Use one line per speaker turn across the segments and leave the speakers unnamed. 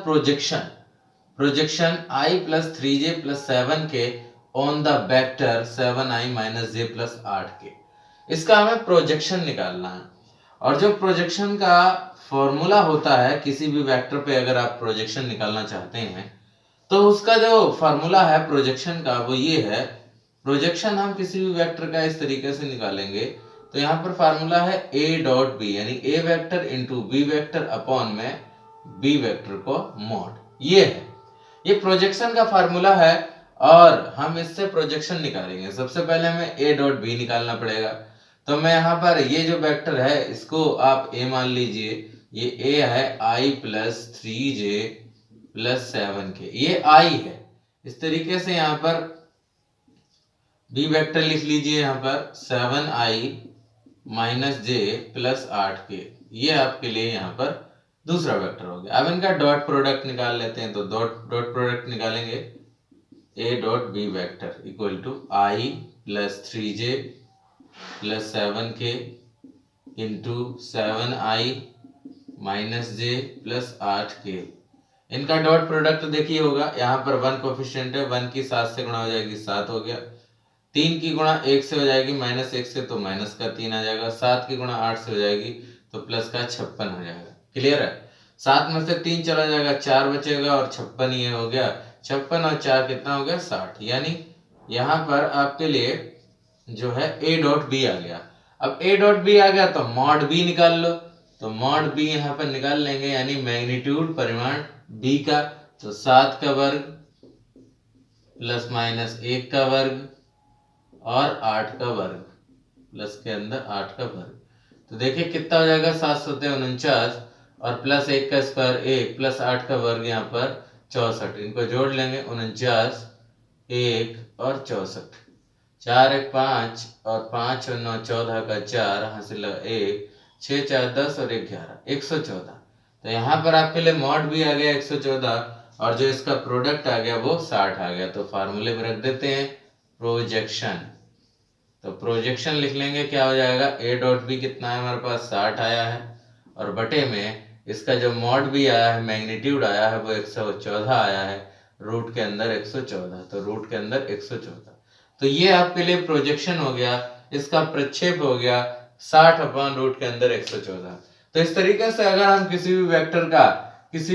Projection projection I plus 3j plus 7k on the vector 7i minus j plus 8k। इसका हमें projection निकालना है। और जो प्रोजेक्शन का फॉर्मूला होता है, किसी भी वेक्टर पे अगर आप प्रोजेक्शन निकालना चाहते हैं तो उसका जो फॉर्मूला है प्रोजेक्शन का वो ये है। प्रोजेक्शन हम किसी भी वेक्टर का इस तरीके से निकालेंगे तो यहाँ पर फार्मूला है a डॉट बी, यानी a vector into B vector upon में b वेक्टर को मॉड। ये है, ये प्रोजेक्शन का फार्मूला है और हम इससे प्रोजेक्शन निकालेंगे। सबसे पहले हमें a डॉट बी निकालना पड़ेगा। तो मैं यहाँ पर ये जो वेक्टर है इसको आप a मान लीजिए, ये a है I plus 3j plus 7k, ये I है। इस तरीके से यहाँ पर b वेक्टर लिख लीजिए, यहाँ पर 7i minus j plus 8k, ये आपके लिए यहाँ पर दूसरा वेक्टर हो गया। अब इनका डॉट प्रोडक्ट निकाल लेते हैं। तो डॉट प्रोडक्ट निकालेंगे a dot B vector equal to I plus 3j plus 7k into 7i minus j plus 8k। इनका डॉट प्रोडक्ट देखिए होगा, यहाँ पर 1 कोफिशिएंट है, 1 की 7 से गुणा हो जाएगी 7 हो गया, 3 की गुणा 1 से हो जाएगी माइनस 1 से तो माइनस का 3 आ जाएगा, 7 की गुणा 8 से हो जाएगी तो प्लस का 56 हो जाएगा। क्लियर है? 7 में से 3 चला जाएगा, 4 बचेगा और 56 ये हो गया। 56 और 4 कितना हो गया? 60। यानी यहाँ पर आपके लिए जो है a डॉट बी आ गया। अब a डॉट बी आ गया तो मॉड b निकाल लो। तो मॉड b यहाँ पर निकाल लेंगे, यानी मैग्नीट्यूड परिमाण b का। तो 7 का वर्ग प्लस माइनस 1 का वर्ग और 8 का वर्ग, प्लस के अंदर 8 का वर्ग। तो देखिए कितना हो जाएगा, 7 सत्ते 49 और प्लस 1 का स्क्वायर 1 प्लस 8 का वर्ग यहाँ पर 64। इनको जोड़ लेंगे, 49 1 और 64, 4 1 5 और 5 और 9 14 का 4 हासिल 1, 6 4 10 और 1 11, 114। तो यहाँ पर आपके लिए मॉड भी आ गया 114 और जो इसका प्रोडक्ट आ गया वो 60 आ गया। तो फार्मूले में रख देते हैं प्रोजेक्शन। तो प्रोजेक्शन लिख लेंगे, क्या हो जाएगा, a डॉट बी कितना है हमारे पास 60 आया है और बटे में इसका जो मॉड भी आया है, मैग्नीट्यूड आया है वो 114 आया है, रूट के अंदर 114, तो रूट के अंदर 114। तो ये आपके लिए प्रोजेक्शन हो गया, इसका प्रक्षेप हो गया 60 अपॉन रूट के अंदर 114। तो इस तरीके से अगर हम किसी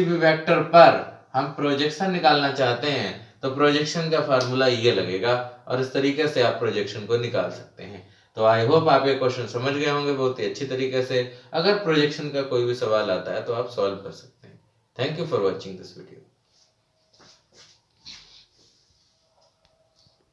भी वेक्टर पर हम प्रोजेक्शन निकालना चाहते हैं तो प्रोजेक्शन का फार्मूला ये लगेगा और इस तरीके से आप प्रोजेक्शन को निकाल सकते हैं। तो आई होप आप ये क्वेश्चन समझ गए होंगे बहुत ही अच्छी तरीके से। अगर प्रोजेक्शन का कोई भी सवाल आता है तो आप सॉल्व कर सकते हैं। Thank you for watching this video.